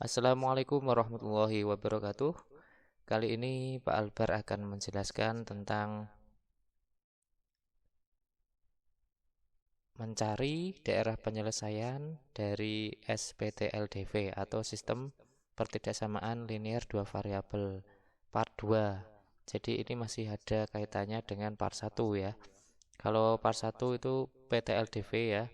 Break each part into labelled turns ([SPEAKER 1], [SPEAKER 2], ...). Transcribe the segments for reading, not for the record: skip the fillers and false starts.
[SPEAKER 1] Assalamualaikum warahmatullahi wabarakatuh. Kali ini Pak Albar akan menjelaskan tentang mencari daerah penyelesaian dari SPTLDV atau Sistem Pertidaksamaan Linear Dua Variabel Part 2. Jadi ini masih ada kaitannya dengan Part 1 ya. Kalau Part 1 itu PTLDV ya,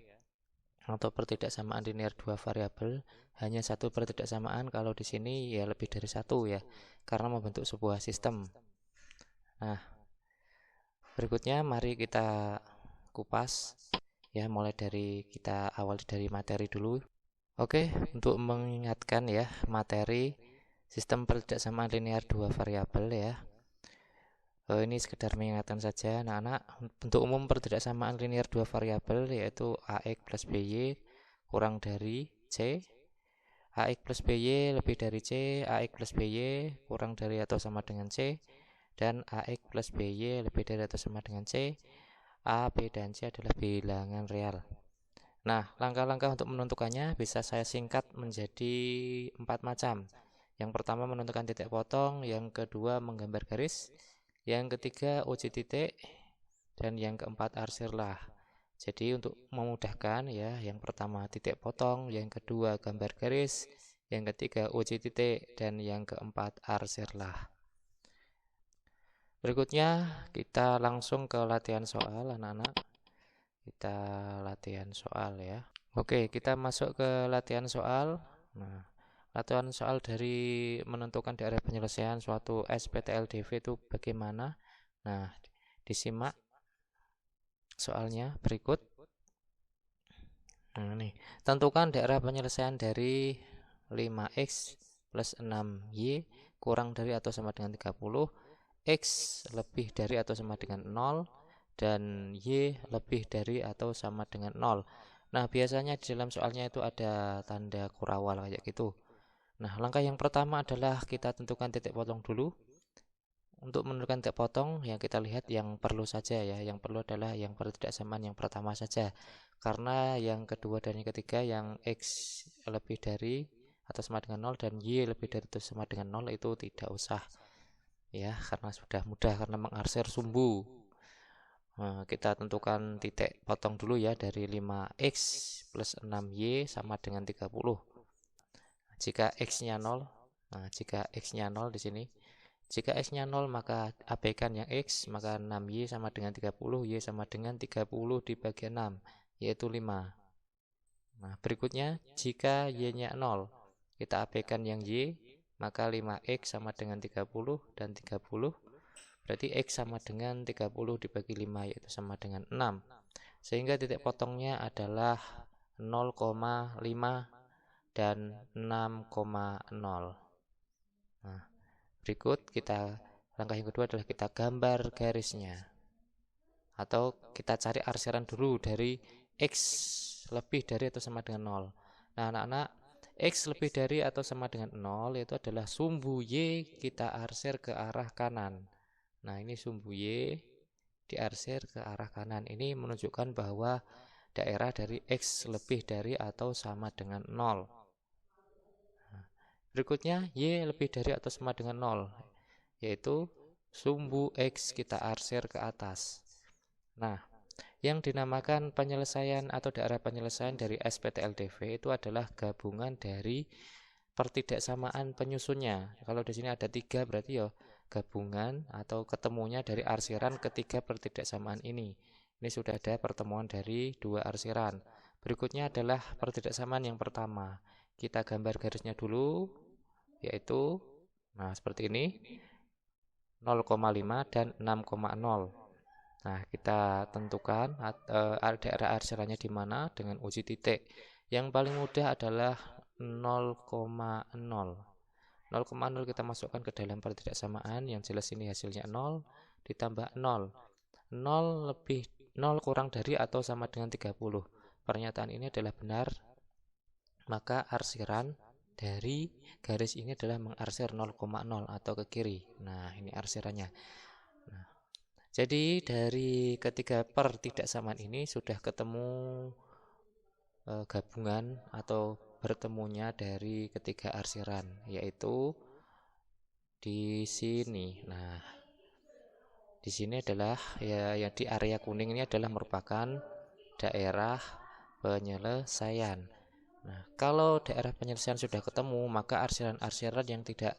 [SPEAKER 1] atau pertidaksamaan linear dua variabel, hanya satu pertidaksamaan. Kalau di sini ya lebih dari satu ya, karena membentuk sebuah sistem. Nah, berikutnya mari kita kupas ya, mulai dari kita awal dari materi dulu. Oke, untuk mengingatkan ya, materi sistem pertidaksamaan linear dua variabel ya. Ini sekedar mengingatkan saja anak-anak. Bentuk umum pertidaksamaan linear dua variabel yaitu AX plus BY kurang dari C, AX plus BY lebih dari C, AX plus BY kurang dari atau sama dengan C, dan AX plus BY lebih dari atau sama dengan C. A, B, dan C adalah bilangan real. Nah, langkah-langkah untuk menentukannya bisa saya singkat menjadi 4 macam. Yang pertama menentukan titik potong, yang kedua menggambar garis, yang ketiga uji titik, dan yang keempat arsirlah. Jadi untuk memudahkan ya, yang pertama titik potong, yang kedua gambar garis, yang ketiga uji titik, dan yang keempat arsirlah. Berikutnya kita langsung ke latihan soal anak-anak. Kita latihan soal ya. Oke, kita masuk ke latihan soal. Nah, latihan soal dari menentukan daerah penyelesaian suatu SPTLDV itu bagaimana? Nah, disimak soalnya berikut. Nah, nih, tentukan daerah penyelesaian dari 5x plus 6y kurang dari atau sama dengan 30, x lebih dari atau sama dengan 0, dan y lebih dari atau sama dengan 0. Nah, biasanya di dalam soalnya itu ada tanda kurawal kayak gitu. Nah, langkah yang pertama adalah kita tentukan titik potong dulu. Untuk menentukan titik potong yang kita lihat yang perlu saja ya, yang perlu adalah yang pertidaksamaan yang pertama saja, karena yang kedua dan yang ketiga yang x lebih dari atau sama dengan 0 dan y lebih dari atau sama dengan 0 itu tidak usah ya, karena sudah mudah karena mengarsir sumbu. Nah, kita tentukan titik potong dulu ya dari 5x plus 6y sama dengan 30. Jika x-nya 0, nah jika x-nya 0 di sini, jika x-nya 0 maka abaikan yang x, maka 6y sama dengan 30, y sama dengan 30 dibagi 6, yaitu 5. Nah, berikutnya jika y-nya 0, kita abaikan yang y, maka 5x sama dengan 30 dan 30, berarti x sama dengan 30 dibagi 5, yaitu sama dengan 6. Sehingga titik potongnya adalah 0,5 dan 6,0. Nah, berikut langkah yang kedua adalah kita gambar garisnya, atau kita cari arsiran dulu dari x lebih dari atau sama dengan 0. Nah, anak-anak, x lebih dari atau sama dengan 0 itu adalah sumbu y kita arsir ke arah kanan. Nah, ini sumbu y diarsir ke arah kanan. Ini menunjukkan bahwa daerah dari x lebih dari atau sama dengan 0. Berikutnya y lebih dari atau sama dengan 0, yaitu sumbu x kita arsir ke atas. Nah, yang dinamakan penyelesaian atau daerah penyelesaian dari SPTLDV itu adalah gabungan dari pertidaksamaan penyusunnya. Kalau di sini ada 3 berarti ya gabungan atau ketemunya dari arsiran ketiga pertidaksamaan ini. Ini sudah ada pertemuan dari dua arsiran. Berikutnya adalah pertidaksamaan yang pertama. Kita gambar garisnya dulu, yaitu nah seperti ini, 0,5 dan 6,0. Nah, kita tentukan daerah arsirannya di mana dengan uji titik. Yang paling mudah adalah 0,0. 0,0 kita masukkan ke dalam pertidaksamaan, yang jelas ini hasilnya 0 ditambah 0. 0 lebih 0 kurang dari atau sama dengan 30. Pernyataan ini adalah benar, maka arsiran dari garis ini adalah mengarsir 0,0 atau ke kiri. Nah, ini arsirannya. Nah, jadi dari ketiga pertidaksamaan ini sudah ketemu gabungan atau bertemunya dari ketiga arsiran, yaitu di sini. Nah, di sini adalah ya yang di area kuning ini adalah merupakan daerah penyelesaian. Nah, kalau daerah penyelesaian sudah ketemu, maka arsiran-arsiran yang tidak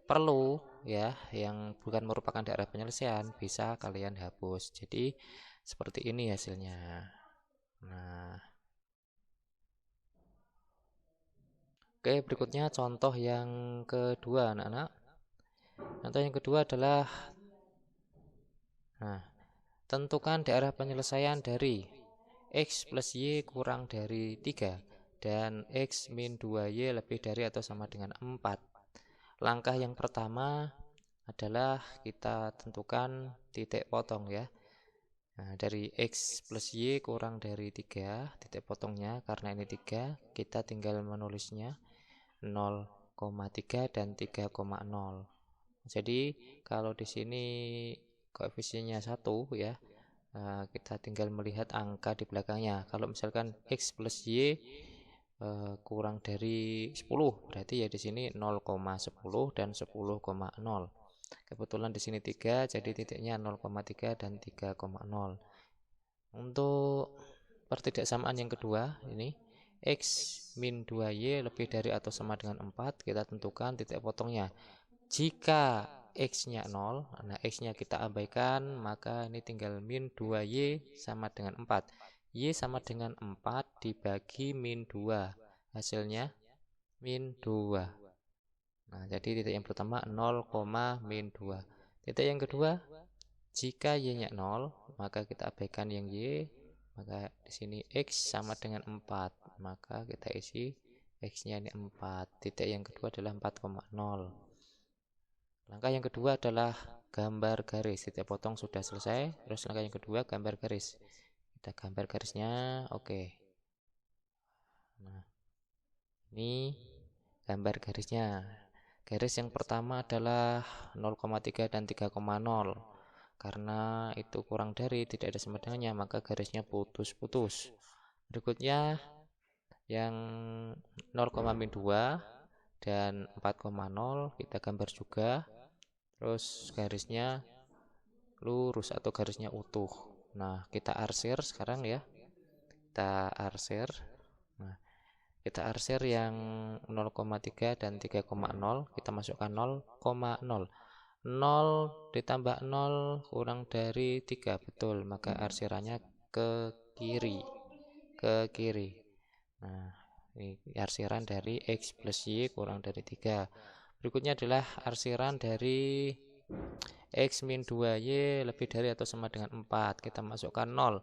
[SPEAKER 1] perlu ya, yang bukan merupakan daerah penyelesaian bisa kalian hapus. Jadi seperti ini hasilnya. Nah, oke, berikutnya contoh yang kedua, anak-anak. Contoh yang kedua adalah, nah, tentukan daerah penyelesaian dari X plus Y kurang dari 3 dan X min 2Y lebih dari atau sama dengan 4. Langkah yang pertama adalah kita tentukan titik potong ya. Nah, dari X plus Y kurang dari 3, titik potongnya karena ini 3, kita tinggal menulisnya 0,3 dan 3,0. Jadi kalau di sini koefisiennya 1 ya, kita tinggal melihat angka di belakangnya. Kalau misalkan X plus Y kurang dari 10, berarti ya di sini 0,10 dan 10,0. Kebetulan di sini 3, jadi titiknya 0,3 dan 3,0. Untuk pertidaksamaan yang kedua, ini X min 2Y lebih dari atau sama dengan 4, kita tentukan titik potongnya. Jika X-nya 0, nah X-nya kita abaikan, maka ini tinggal min 2Y sama dengan 4. Y sama dengan 4 dibagi min 2, hasilnya min 2. Nah, jadi titik yang pertama 0, min 2. Titik yang kedua, jika Y-nya 0, maka kita abaikan yang Y, maka di sini X sama dengan 4, maka kita isi X-nya ini 4. Titik yang kedua adalah 4,0. Langkah yang kedua adalah gambar garis. Titik potong sudah selesai. Terus langkah yang kedua gambar garis. Kita gambar garisnya, oke. Nah, ini gambar garisnya. Garis yang pertama adalah 0,3 dan 3,0. Karena itu kurang dari, tidak ada sama dengannya, maka garisnya putus-putus. Berikutnya yang 0,2 dan 4,0 kita gambar juga. Terus garisnya lurus atau garisnya utuh. Nah, kita arsir sekarang ya. Kita arsir. Nah, kita arsir yang 0,3 dan 3,0, kita masukkan 0,0. 0 ditambah 0 kurang dari 3, betul, maka arsirannya ke kiri. Ke kiri. Nah, ini arsiran dari X plus Y kurang dari 3. Berikutnya adalah arsiran dari X min 2Y lebih dari atau sama dengan 4. Kita masukkan 0.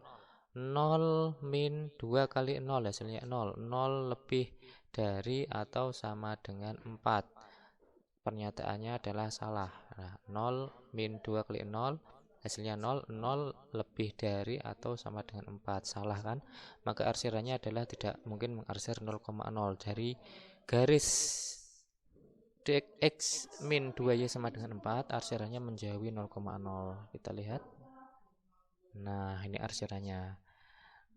[SPEAKER 1] 0 min 2 kali 0 hasilnya 0. 0 lebih dari atau sama dengan 4. Pernyataannya adalah salah. Nah, 0 min 2 kali 0 hasilnya 0. 0 lebih dari atau sama dengan 4. Salah kan? Maka arsirannya adalah tidak mungkin mengarsir 0,0. Dari garis X min 2Y sama dengan 4, arsirannya menjauhi 0,0. Kita lihat. Nah, ini arsirannya.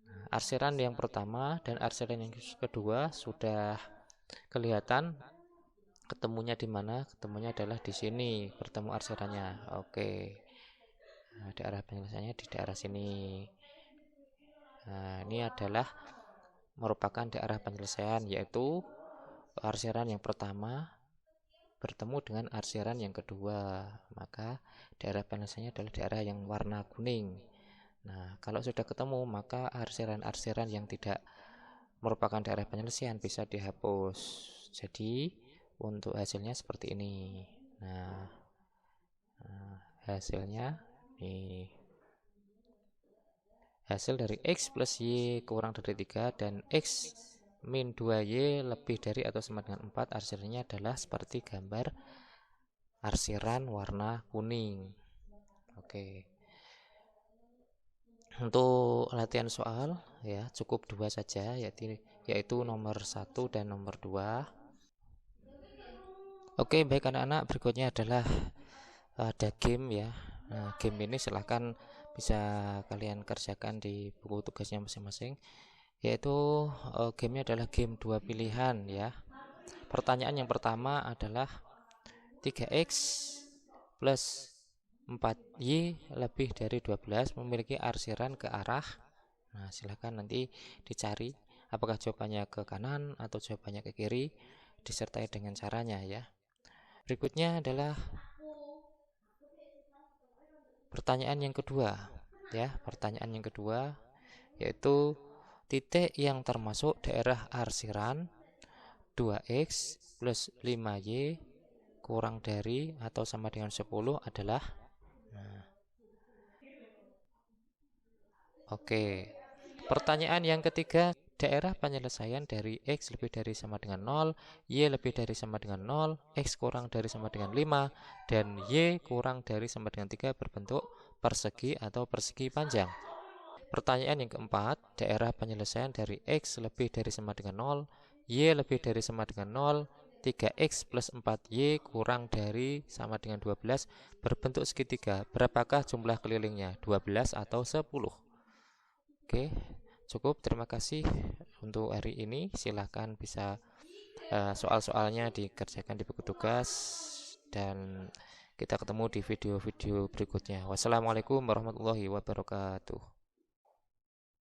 [SPEAKER 1] Nah, arsiran yang pertama dan arsiran yang kedua sudah kelihatan. Ketemunya di mana? Ketemunya adalah di sini, bertemu arsirannya. Oke. Nah, daerah penyelesaiannya di daerah sini. Nah, ini adalah merupakan daerah penyelesaian, yaitu arsiran yang pertama bertemu dengan arsiran yang kedua, maka daerah penyelesaiannya adalah daerah yang warna kuning. Nah, kalau sudah ketemu, maka arsiran-arsiran yang tidak merupakan daerah penyelesaian bisa dihapus. Jadi untuk hasilnya seperti ini. Nah, hasilnya nih, hasil dari X plus Y kurang dari 3 dan X min 2Y lebih dari atau sama dengan 4, arsirannya adalah seperti gambar arsiran warna kuning. Oke. Untuk latihan soal ya cukup 2 saja, yaitu nomor 1 dan nomor 2. Oke, baik anak-anak, berikutnya adalah ada game ya. Nah, game ini silahkan bisa kalian kerjakan di buku tugasnya masing-masing. yaitu gamenya adalah game dua pilihan ya. Pertanyaan yang pertama adalah 3x plus 4y lebih dari 12 memiliki arsiran ke arah. Nah, silahkan nanti dicari apakah jawabannya ke kanan atau jawabannya ke kiri, disertai dengan caranya ya. Berikutnya adalah pertanyaan yang kedua ya. Pertanyaan yang kedua yaitu titik yang termasuk daerah arsiran 2x plus 5y kurang dari atau sama dengan 10 adalah Oke. Pertanyaan yang ketiga, daerah penyelesaian dari x lebih dari sama dengan 0, y lebih dari sama dengan 0, x kurang dari sama dengan 5, dan y kurang dari sama dengan 3 berbentuk persegi atau persegi panjang. Pertanyaan yang keempat, daerah penyelesaian dari x lebih dari sama dengan 0, y lebih dari sama dengan 0, 3x plus 4y kurang dari sama dengan 12 berbentuk segitiga. Berapakah jumlah kelilingnya? 12 atau 10? Oke, cukup. Terima kasih untuk hari ini. Silahkan bisa soal-soalnya dikerjakan di buku tugas, dan kita ketemu di video-video berikutnya. Wassalamualaikum warahmatullahi wabarakatuh.